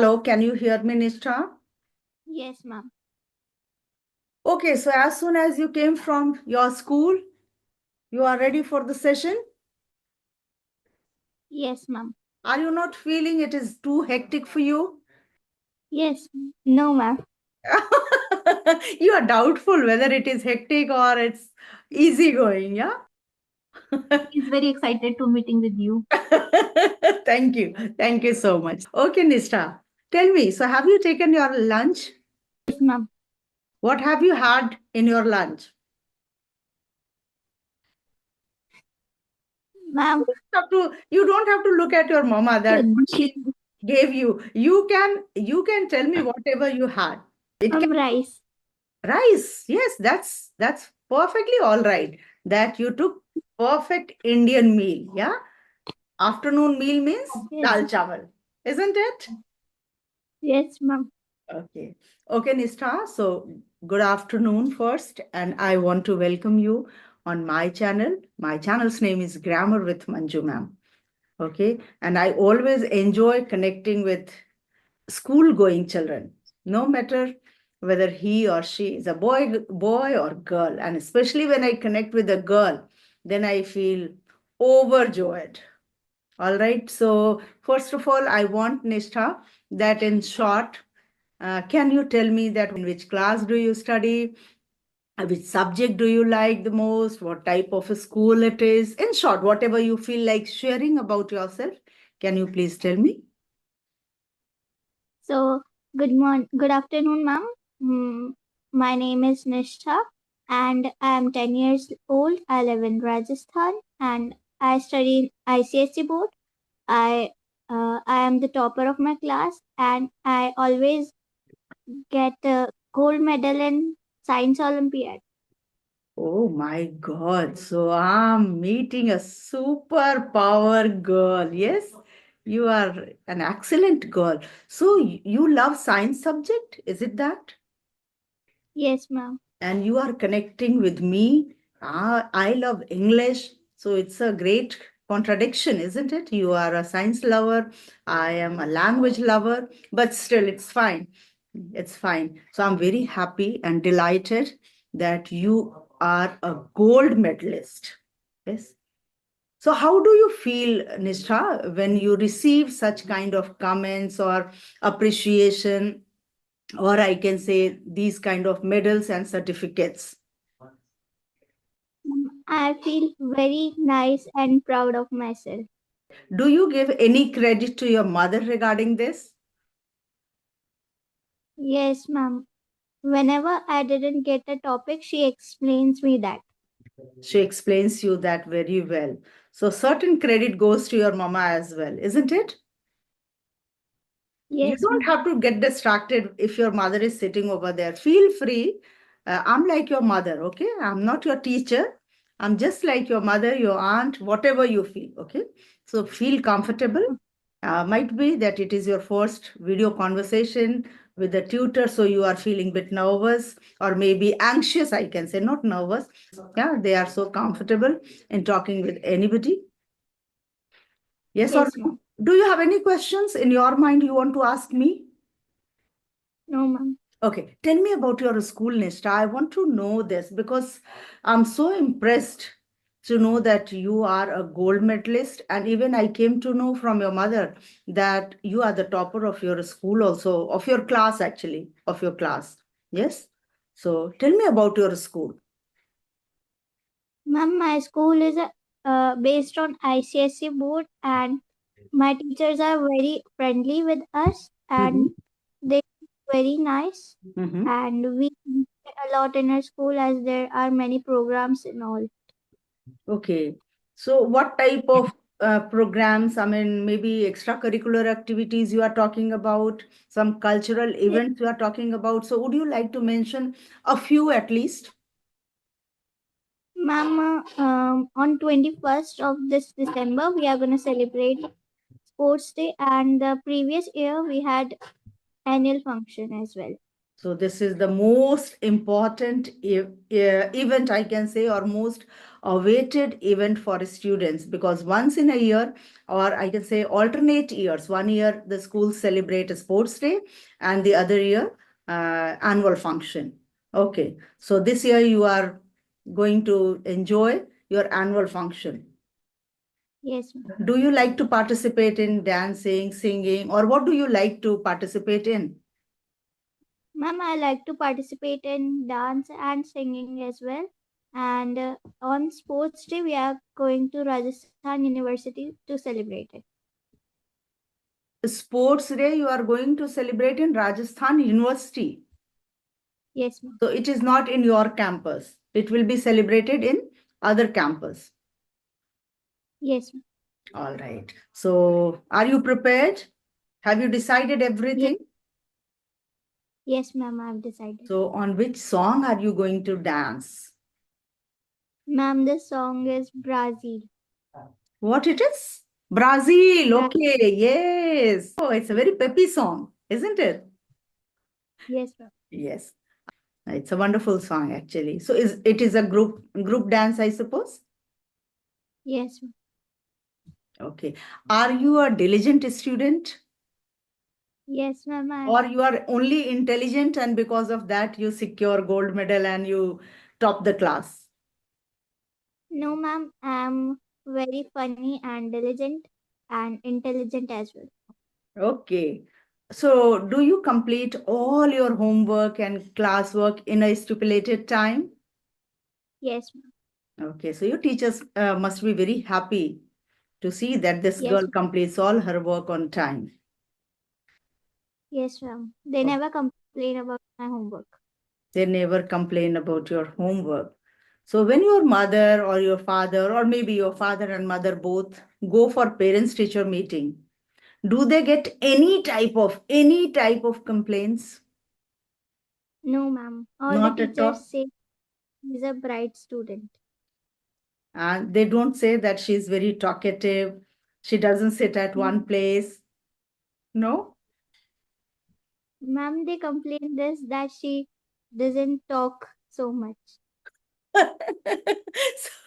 Hello, can you hear me, Nishtha? Yes, ma'am. Okay, so as soon as you came from your school, you are ready for the session? Yes, ma'am. Are you not feeling it is too hectic for you? Yes. No, ma'am. You are doubtful whether it is hectic or it's easy going, yeah? He's very excited to meeting with you. Thank you. Thank you so much. Okay, Nishtha, tell me, so have you taken your lunch? Yes, ma'am. What have you had in your lunch? Ma'am, You don't have to look at your mama that she, gave you. You can tell me whatever you had. It can rice. rice. Yes, that's perfectly all right. That you took perfect Indian meal. Yeah. Afternoon meal means Yes. dal chawal, isn't it? Yes, ma'am. Okay. Okay, Nishtha. So good afternoon first, and I want to welcome you on my channel. My channel's name is Grammar with Manju, ma'am. Okay. And I always enjoy connecting with school going children, no matter whether he or she is a boy or girl. And especially when I connect with a girl, then I feel overjoyed. All right. So, first of all, I want Nishtha that in short, can you tell me that in which class do you study? Which subject do you like the most? What type of a school it is? In short, whatever you feel like sharing about yourself, can you please tell me? So, good afternoon, ma'am. Mm, my name is Nishtha, and I am 10 years old. I live in Rajasthan, and I study in ICSE board. I am the topper of my class, and I always get a gold medal in science Olympiad. Oh my God. So I'm meeting a superpower girl. Yes, you are an excellent girl. So you love science subject, is it that? Yes, ma'am. And you are connecting with me. I love English. So it's a great contradiction, isn't it? You are a science lover. I am a language lover, but still it's fine. It's fine. So I'm very happy and delighted that you are a gold medalist. Yes. So how do you feel, Nishtha, when you receive such kind of comments or appreciation, or I can say these kind of medals and certificates? I feel very nice and proud of myself. Do you give any credit to your mother regarding this? Yes, ma'am. Whenever I didn't get a topic, she explains me that. She explains you that very well. So certain credit goes to your mama as well, isn't it? You Yes, don't ma'am. have to get distracted if your mother is sitting over there. Feel free. I'm like your mother, okay? I'm not your teacher. I'm just like your mother, your aunt, whatever you feel, okay? So feel comfortable. Might be that it is your first video conversation with the tutor, so you are feeling a bit nervous or maybe anxious, I can say, not nervous. Yeah, they are so comfortable in talking with anybody. Yes or Yes, no? ma'am. Do you have any questions in your mind you want to ask me? No, ma'am. Okay, tell me about your school, Nishtha. I want to know this because I'm so impressed to know that you are a gold medalist. And even I came to know from your mother that you are the topper of your school, also, of your class, actually, of your class. Yes? So tell me about your school. Ma'am, my school is based on ICSE board, and my teachers are very friendly with us, Mm-hmm. and they very nice. Mm-hmm. And we enjoy a lot in our school as there are many programs and all. Okay. So what type of programs, I mean, maybe extracurricular activities you are talking about, some cultural Yes, events you are talking about. So would you like to mention a few at least? ma'am, on 21st of this December, we are going to celebrate Sports Day, and the previous year we had annual function as well. So this is the most important event, I can say, or most awaited event for students, because once in a year, or I can say alternate years, one year the schools celebrate a sports day and the other year annual function. Okay, so this year you are going to enjoy your annual function. Yes, ma'am. Do you like to participate in dancing, singing, or what do you like to participate in? Ma'am, I like to participate in dance and singing as well. And on sports day, we are going to Rajasthan University to celebrate it. Sports day you are going to celebrate in Rajasthan University. Yes, ma'am. So it is not in your campus. It will be celebrated in other campus. Yes, ma'am. All right. So are you prepared? Have you decided Yes, everything? yes, ma'am, I've decided. So on which song are you going to dance? Ma'am, the song is Brazil. What it is? Brazil. Bra- Okay. Yes. Oh, it's a very peppy song, isn't it? yes, ma'am. Yes. It's a wonderful song actually. So it is a group dance, I suppose? Yes, ma'am. Okay. Are you a diligent student, Yes, ma'am, I or you are only intelligent and because of that you secure gold medal and you top the class? no, ma'am, I'm very funny and diligent and intelligent as well. Okay. So do you complete all your homework and classwork in a stipulated time? Yes, ma'am. Okay. So your teachers must be very happy to see that this Yes, girl completes all her work on time. yes, ma'am. They Oh, never complain about my homework. they never complain about your homework. So when your mother or your father, or maybe your father and mother both go for parents teacher meeting, do they get any type of complaints? No, ma'am. All the Not at teachers all. say he's a bright student. And they don't say that she's very talkative, she doesn't sit at Mm, one place. No. ma'am, they complain this that she doesn't talk so much.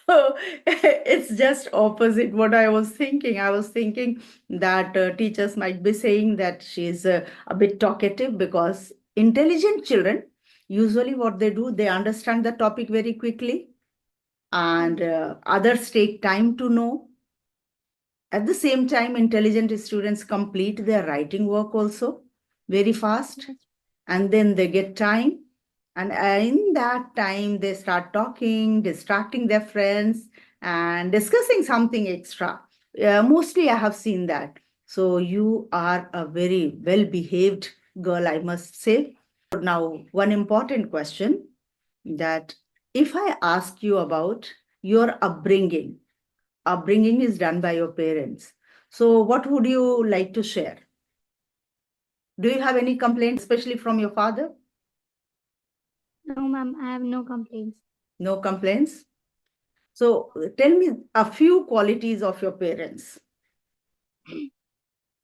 So it's just opposite what I was thinking. I was thinking that teachers might be saying that she's a bit talkative, because intelligent children usually what they do, they understand the topic very quickly, and Yes, others take time to know. At the same time, intelligent students complete their writing work also very fast, yes, and then they get time. And in that time, they start talking, distracting their friends, and discussing something extra. Mostly, I have seen that. So, you are a very well behaved girl, I must say. Now, one important question, that if I ask you about your upbringing is done by your parents. So, what would you like to share? Do you have any complaints, especially from your father? no, ma'am, I have no complaints. No complaints? So, tell me a few qualities of your parents.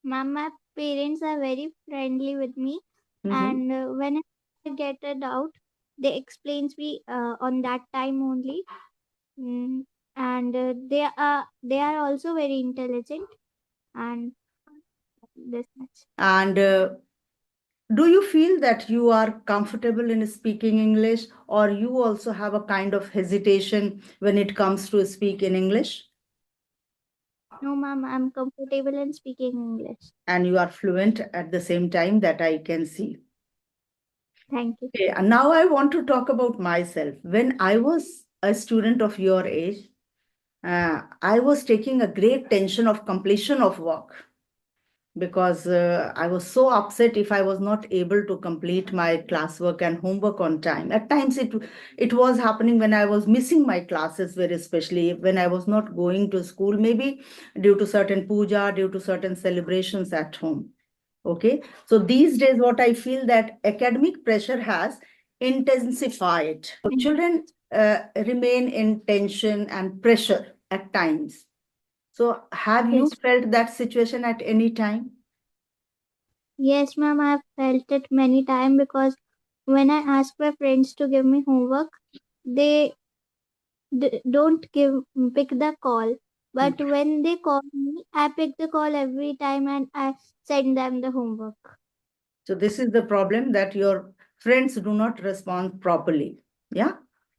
Ma'am, my parents are very friendly with me, Mhm. and when I get a doubt, they explains me on that time only. Mm, and they are also very intelligent and this much. And do you feel that you are comfortable in speaking English, or you also have a kind of hesitation when it comes to speak in English, No, ma'am, I'm comfortable in speaking English. and you are fluent at the same time, that I can see? Thank you. Okay, and now I want to talk about myself. When I was a student of your age, I was taking a great tension of completion of work, because I was so upset if I was not able to complete my classwork and homework on time. At times, it was happening when I was missing my classes, very especially when I was not going to school, maybe due to certain puja, due to certain celebrations at home. Okay, so these days, what I feel that academic pressure has intensified. So children remain in tension and pressure at times. So, have you Yes. felt that situation at any time? Yes, ma'am, I've felt it many times because when I ask my friends to give me homework, they don't pick the call. Hmm. But when they call me, I pick the call every time and I send them the homework. So this is the problem, that your friends do not respond properly. Yeah,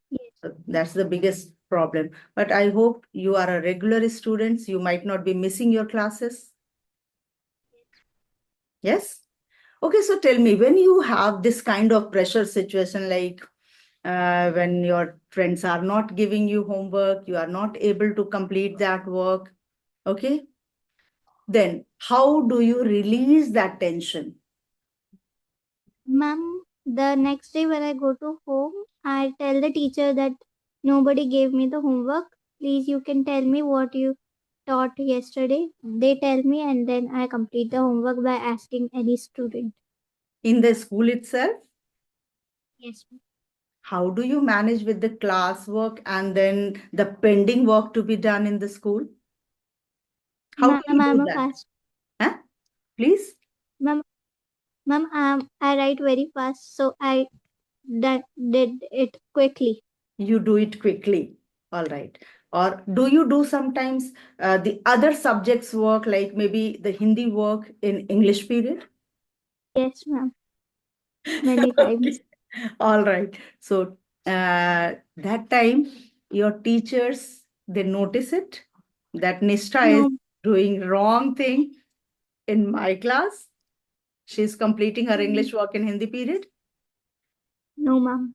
Yes. so that's the biggest problem. But I hope you are a regular student. You might not be missing your classes. Yes. Okay, so tell me, when you have this kind of pressure situation, like when your friends are not giving you homework, you are not able to complete that work, okay, then how do you release that tension? Ma'am, the next day when I go to home, I tell the teacher that nobody gave me the homework. Please, you can tell me what you taught yesterday. They tell me, and then I complete the homework by asking any student. In the school itself, Yes, ma'am. how do you manage with the classwork and then the pending work to be done in the school? How do Ma'am, you I'm do a that? fast. Huh? Please? Ma'am, I write very fast, so I did it quickly. You do it quickly. All right. Or do you do sometimes the other subjects work, like maybe the Hindi work in English period? Yes, ma'am. Many Okay. times. All right. So that time your teachers, they notice it, that Nishtha is No, doing wrong thing in my class. She's completing her English work in Hindi period. no, ma'am.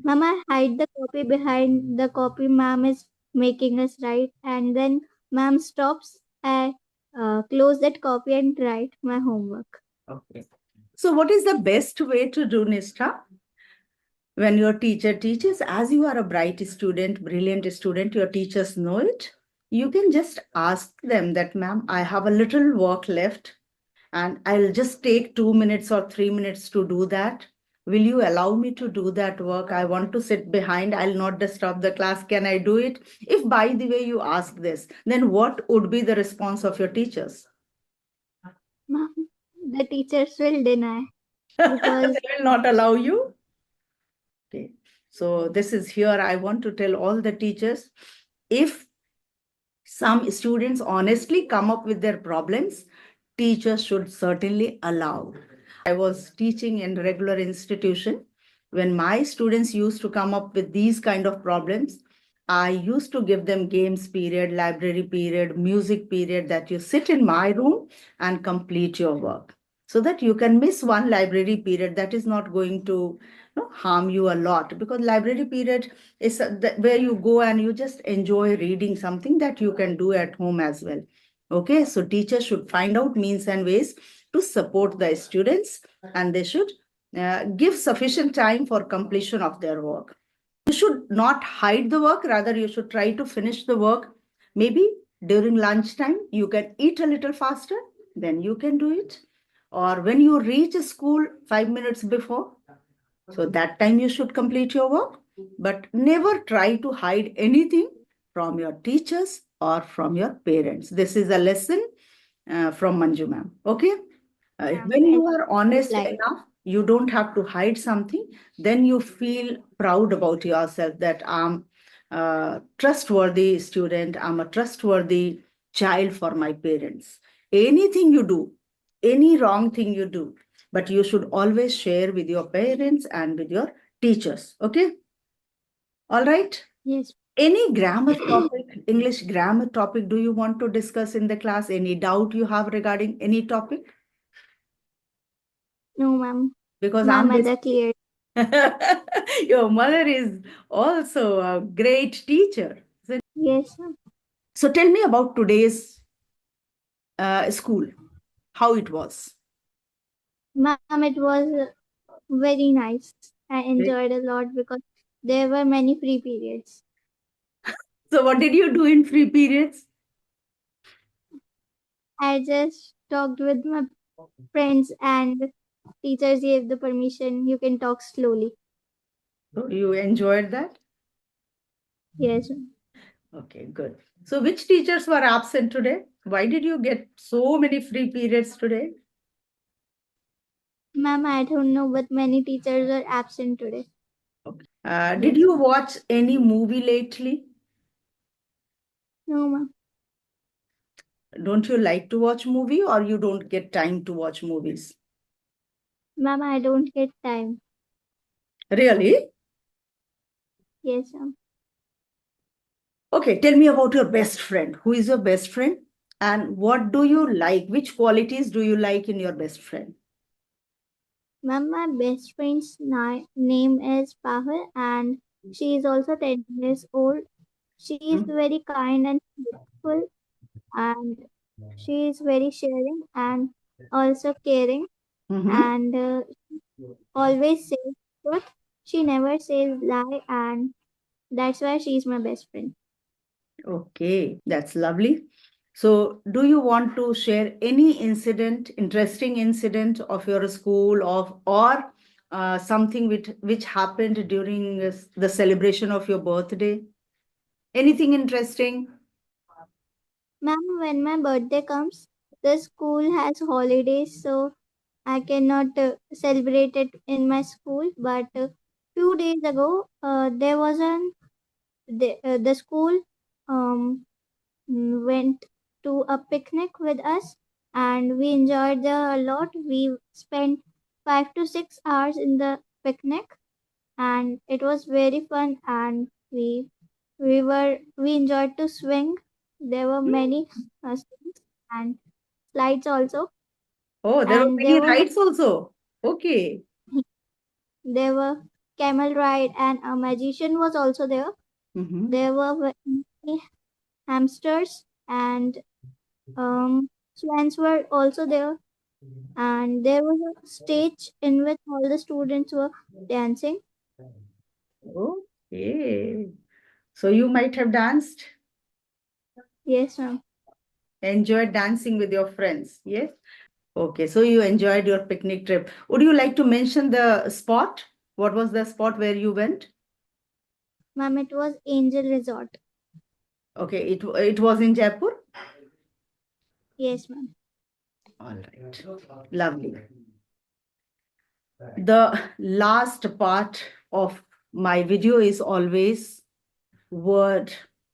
Ma'am, I hide the copy behind the copy ma'am is making us write, and then ma'am stops. I close that copy and write my homework. Okay. So what is the best way to do, Nishtha? When your teacher teaches, as you are a bright student, brilliant student, your teachers know it, you can just ask them that, ma'am, I have a little work left and I'll just take 2 minutes or 3 minutes to do that. Will you allow me to do that work? I want to sit behind, I'll not disturb the class, can I do it? If by the way you ask this, then what would be the response of your teachers? Ma'am, the teachers will deny They because will not allow you. Okay. So this is here. I want to tell all the teachers, if some students honestly come up with their problems, teachers should certainly allow. I was teaching in regular institution. When my students used to come up with these kind of problems, I used to give them games period, library period, music period, that you sit in my room and complete your work. So that you can miss one library period, that is not going to harm you a lot, because library period is where you go and you just enjoy reading something that you can do at home as well. Okay, so teachers should find out means and ways to support the students, and they should give sufficient time for completion of their work. You should not hide the work, rather you should try to finish the work. Maybe during lunchtime you can eat a little faster, then you can do it. Or when you reach school 5 minutes before, so that time you should complete your work, but never try to hide anything from your teachers or from your parents. This is a lesson from Manju ma'am. Okay. ma'am, When very you are good honest line. enough, you don't have to hide something, then you feel proud about yourself, that I'm a trustworthy student, I'm a trustworthy child for my parents. Anything you do, any wrong thing you do, but you should always share with your parents and with your teachers. Okay. All right. Yes. Any grammar topic, English grammar topic, do you want to discuss in the class? Any doubt you have regarding any topic? No, ma'am. Because My I'm mother basically cleared. your mother is also a great teacher. Yes, ma'am. So tell me about today's school, how it was. Ma'am, it was very nice. I enjoyed a lot because there were many free periods. So what did you do in free periods? I just talked with my friends and teachers gave the permission you can talk slowly. So you enjoyed that? Yes. Okay, good. So which teachers were absent today? Why did you get so many free periods today? Ma'am, I don't know, but many teachers are absent today. Did Yes. you watch any movie lately? No, ma'am. Don't you like to watch movie or you don't get time to watch movies? Ma'am, I don't get time. Really? Yes, ma'am. Okay, tell me about your best friend. Who is your best friend? And what do you like? Which qualities do you like in your best friend? Ma'am, my best friend's name is Pahal and she is also 10 years old. She is very kind and faithful and she is very sharing and also caring Mm-hmm. and always says truth. She never says lie and that's why she is my best friend. Okay, that's lovely. So, do you want to share any incident, interesting incident of your school of or something which happened during the celebration of your birthday? Anything interesting? Ma'am, when my birthday comes, the school has holidays, so I cannot celebrate it in my school. But few days ago, there was the school um, went to a picnic with us, and we enjoyed there a lot. We spent 5 to 6 hours in the picnic, and it was very fun. And we enjoyed to swing. There were many swings and slides also, Oh, there were and many rides also. Okay. there were camel ride and a magician was also there. Mm-hmm. There were many hamsters and swans were also there, and there was a stage in which all the students were dancing. Okay. So you might have danced, Yes, ma'am. enjoyed dancing with your friends. Yes. Okay. So you enjoyed your picnic trip. Would you like to mention the spot? What was the spot where you went? Ma'am, it was Angel Resort. Okay. It was in Jaipur. Yes, ma'am. All right. Lovely. The last part of my video is always word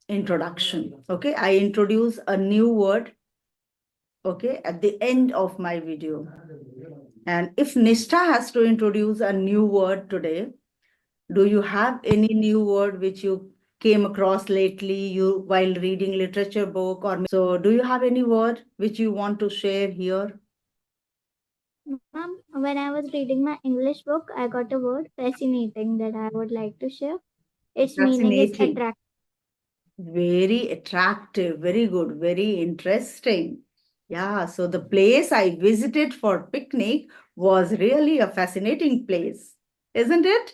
introduction. Okay. I introduce a new word. Okay. At the end of my video. And if Nishtha has to introduce a new word today, do you have any new word which you came across lately you while reading literature book or so do you have any word which you want to share here? Ma'am, when I was reading my English book, I got a word fascinating that I would like to share. Its meaning is Fascinating. attract. Very attractive, very good, very interesting. Yeah, so the place I visited for picnic was really a fascinating place, isn't it?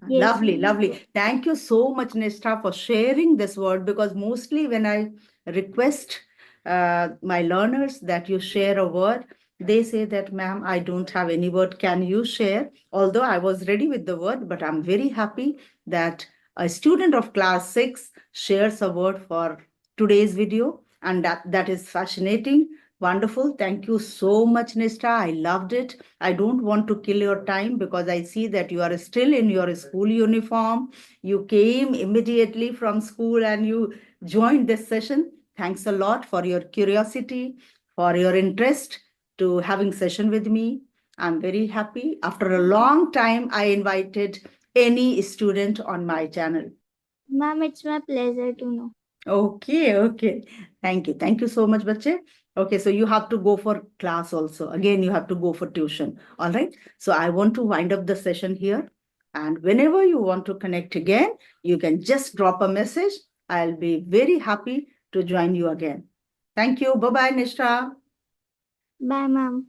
Yes, Lovely, ma'am. lovely. Thank you so much, Nishtha, for sharing this word because mostly when I request my learners that you share a word, they say that, ma'am, I don't have any word. Can you share? Although I was ready with the word, but I'm very happy that a student of class 6 shares a word for today's video. And that is fascinating. Wonderful. Thank you so much, Nishtha. I loved it. I don't want to kill your time because I see that you are still in your school uniform. You came immediately from school and you joined this session. Thanks a lot for your curiosity, for your interest to having session with me. I'm very happy. After a long time, I invited any student on my channel. Ma'am, it's my pleasure to know. Okay, okay. Thank you. Thank you so much, Bache. Okay, so you have to go for class also. Again, you have to go for tuition. All right. So I want to wind up the session here. And whenever you want to connect again, you can just drop a message. I'll be very happy to join you again. Thank you. Bye bye, Nishra. Bye, ma'am.